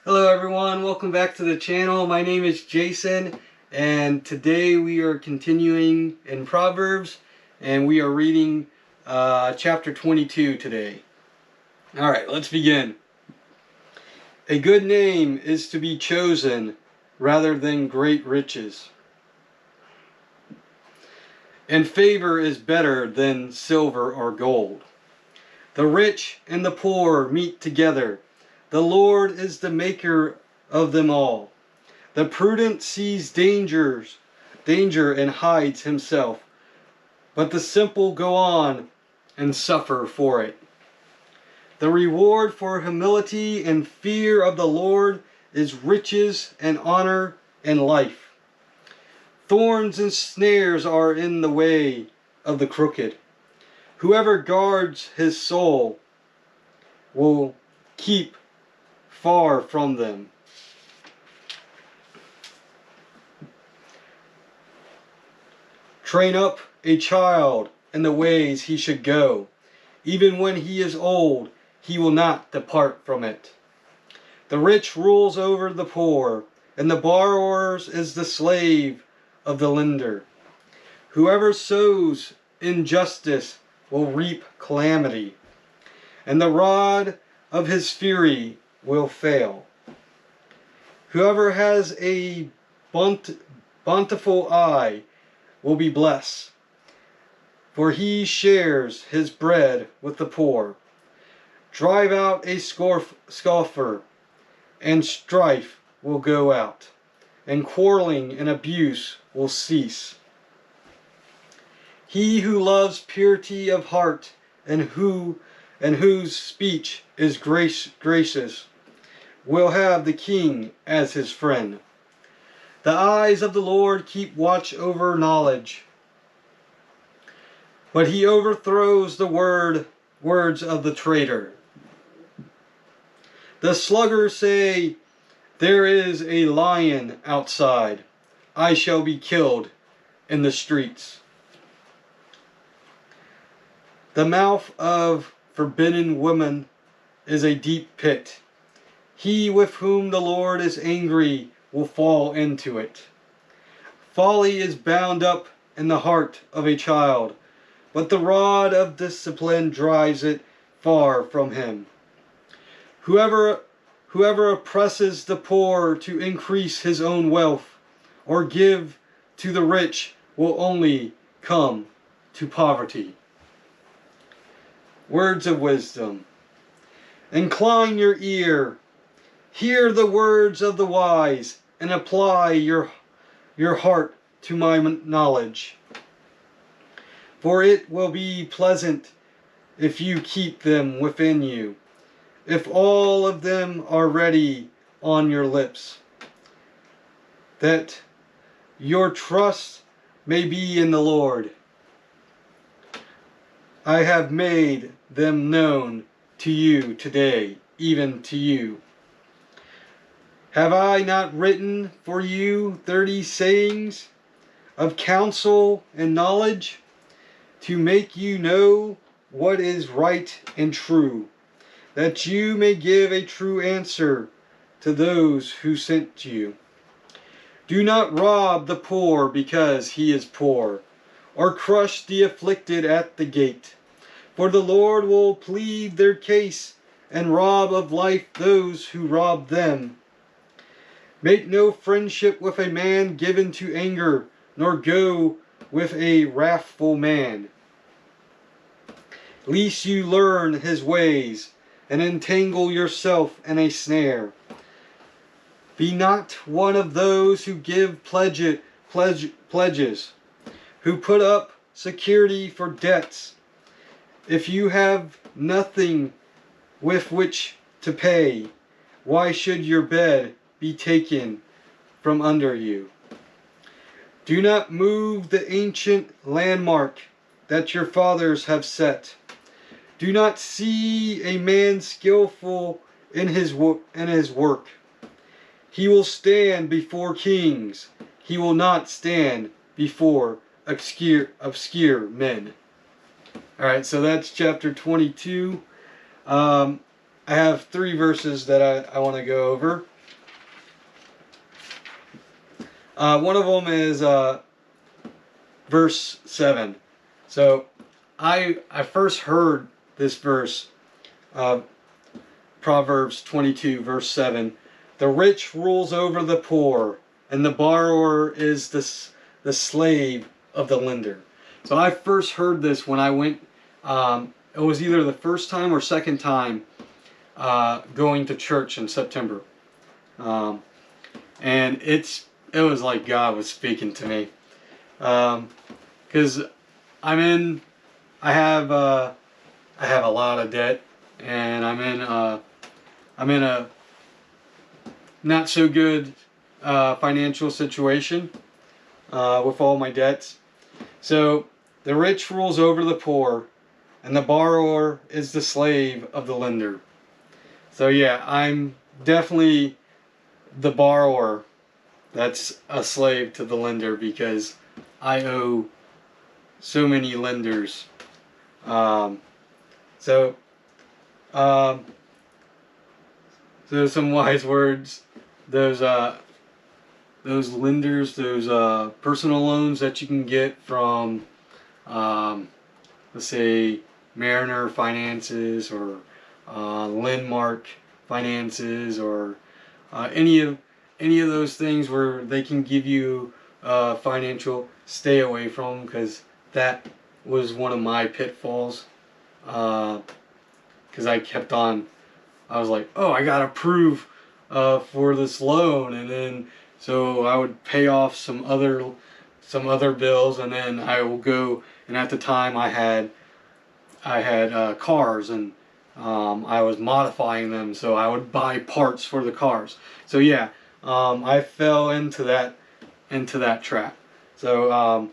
Hello everyone, welcome back to the channel. My name is Jason and today we are continuing in Proverbs and we are reading chapter 22 today. Alright, let's begin. A good name is to be chosen rather than great riches, and favor is better than silver or gold. The rich and the poor meet together. The Lord is the maker of them all. The prudent sees danger and hides himself, but the simple go on and suffer for it. The reward for humility and fear of the Lord is riches and honor and life. Thorns and snares are in the way of the crooked. Whoever guards his soul will keep far from them. Train up a child in the ways he should go. Even when he is old, he will not depart from it. The rich rules over the poor, and the borrower is the slave of the lender. Whoever sows injustice will reap calamity, and the rod of his fury will fail. Whoever has a bountiful eye will be blessed, for he shares his bread with the poor. Drive out a scoffer, and strife will go out, and quarreling and abuse will cease. He who loves purity of heart and whose speech is gracious will have the king as his friend. The eyes of the Lord keep watch over knowledge, but he overthrows the words of the traitor. The sluggers say, "There is a lion outside. I shall be killed in the streets." The mouth of forbidden women is a deep pit. He with whom the Lord is angry will fall into it. Folly is bound up in the heart of a child, but the rod of discipline drives it far from him. Whoever oppresses the poor to increase his own wealth, or give to the rich, will only come to poverty. Words of wisdom. Incline your ear. Hear the words of the wise, and apply your heart to my knowledge. For it will be pleasant if you keep them within you, if all of them are ready on your lips, that your trust may be in the Lord. I have made them known to you today, even to you. Have I not written for you 30 sayings of counsel and knowledge, to make you know what is right and true, that you may give a true answer to those who sent you? Do not rob the poor because he is poor, or crush the afflicted at the gate. For the Lord will plead their case and rob of life those who rob them. Make no friendship with a man given to anger, nor go with a wrathful man, lest you learn his ways and entangle yourself in a snare. Be not one of those who give pledges, who put up security for debts. If you have nothing with which to pay, why should your bed be taken from under you? Do not move the ancient landmark that your fathers have set. Do not see a man skillful in his work. He will stand before kings. He will not stand before obscure men. Alright, so that's chapter 22. I have 3 verses that I want to go over. One of them is verse 7. So I first heard this verse, Proverbs 22, verse 7. The rich rules over the poor, and the borrower is the slave of the lender. So I first heard this when I went, it was either the first time or second time going to church in September. And it was like God was speaking to me. Because I have a lot of debt, and I'm in a not so good financial situation with all my debts. So the rich rules over the poor, and the borrower is the slave of the lender. So yeah, I'm definitely the borrower that's a slave to the lender, because I owe so many lenders. So some wise words. Those lenders, those personal loans that you can get from, let's say, Mariner Finances or Landmark Finances, or any of those things where they can give you financial. Stay away from them, because that was one of my pitfalls. Because I was like, oh, I gotta prove for this loan, and then so I would pay off some other bills, and then I will go. And at the time, I had cars, and I was modifying them, so I would buy parts for the cars. So yeah, I fell into that trap. So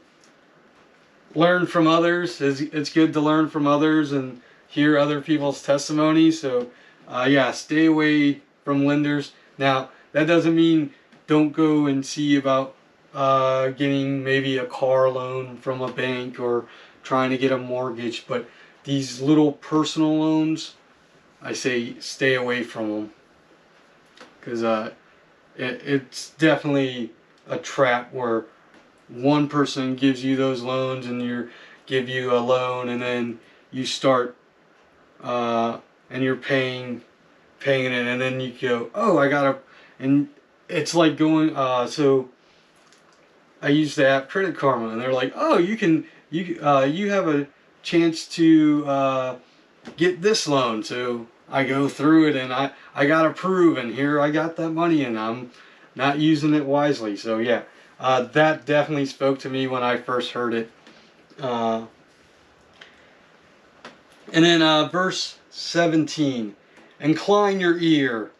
learn from others. It's good to learn from others and hear other people's testimonies. So yeah, stay away from lenders. Now, that doesn't mean don't go and see about getting maybe a car loan from a bank or trying to get a mortgage, but these little personal loans, I say stay away from them, because it's definitely a trap where one person gives you those loans and give you a loan, and then you start and you're paying it, and then you go, oh, and it's like going, so I use the app Credit Karma, and they're like, oh, you have a chance to get this loan. So I go through it, and I got approved, and here I got that money, and I'm not using it wisely. So yeah, that definitely spoke to me when I first heard it. And then verse 17, incline your ear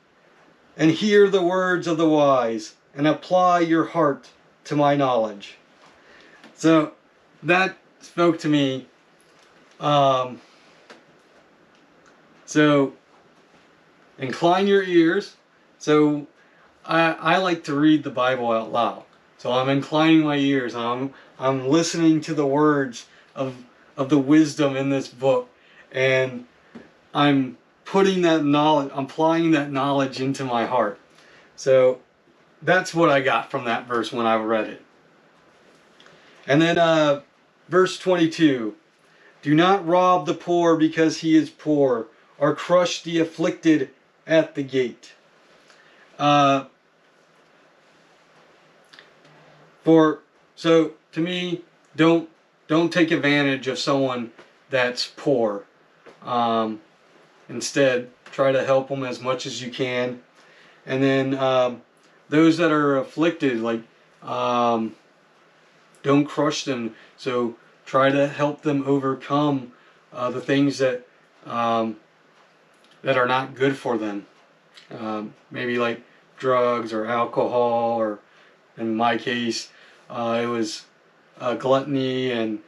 and hear the words of the wise, and apply your heart to my knowledge. So that spoke to me. So incline your ears. So I like to read the Bible out loud. So I'm inclining my ears. I'm listening to the words of the wisdom in this book, and I'm putting that knowledge, I'm applying that knowledge into my heart. So that's what I got from that verse when I read it. And then verse 22, do not rob the poor because he is poor, or crush the afflicted at the gate. So to me, don't take advantage of someone that's poor. Instead, try to help them as much as you can. And then those that are afflicted, like, don't crush them. So try to help them overcome the things that are not good for them. Maybe like drugs or alcohol, or in my case, it was gluttony and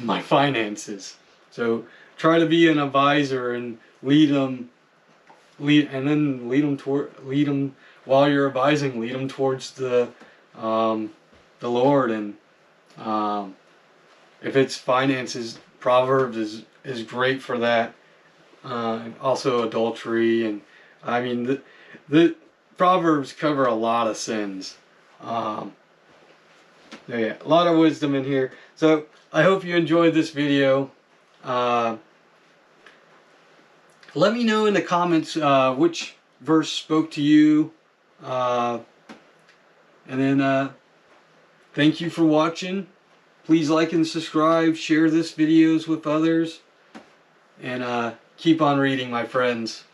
my finances. So try to be an advisor and lead them while you're advising. Lead them towards the Lord. And if it's finances, Proverbs is great for that. Also adultery, and I mean the Proverbs cover a lot of sins. Yeah, a lot of wisdom in here. So I hope you enjoyed this video. Let me know in the comments which verse spoke to you. And then thank you for watching. Please like and subscribe. Share this videos with others. And keep on reading, my friends.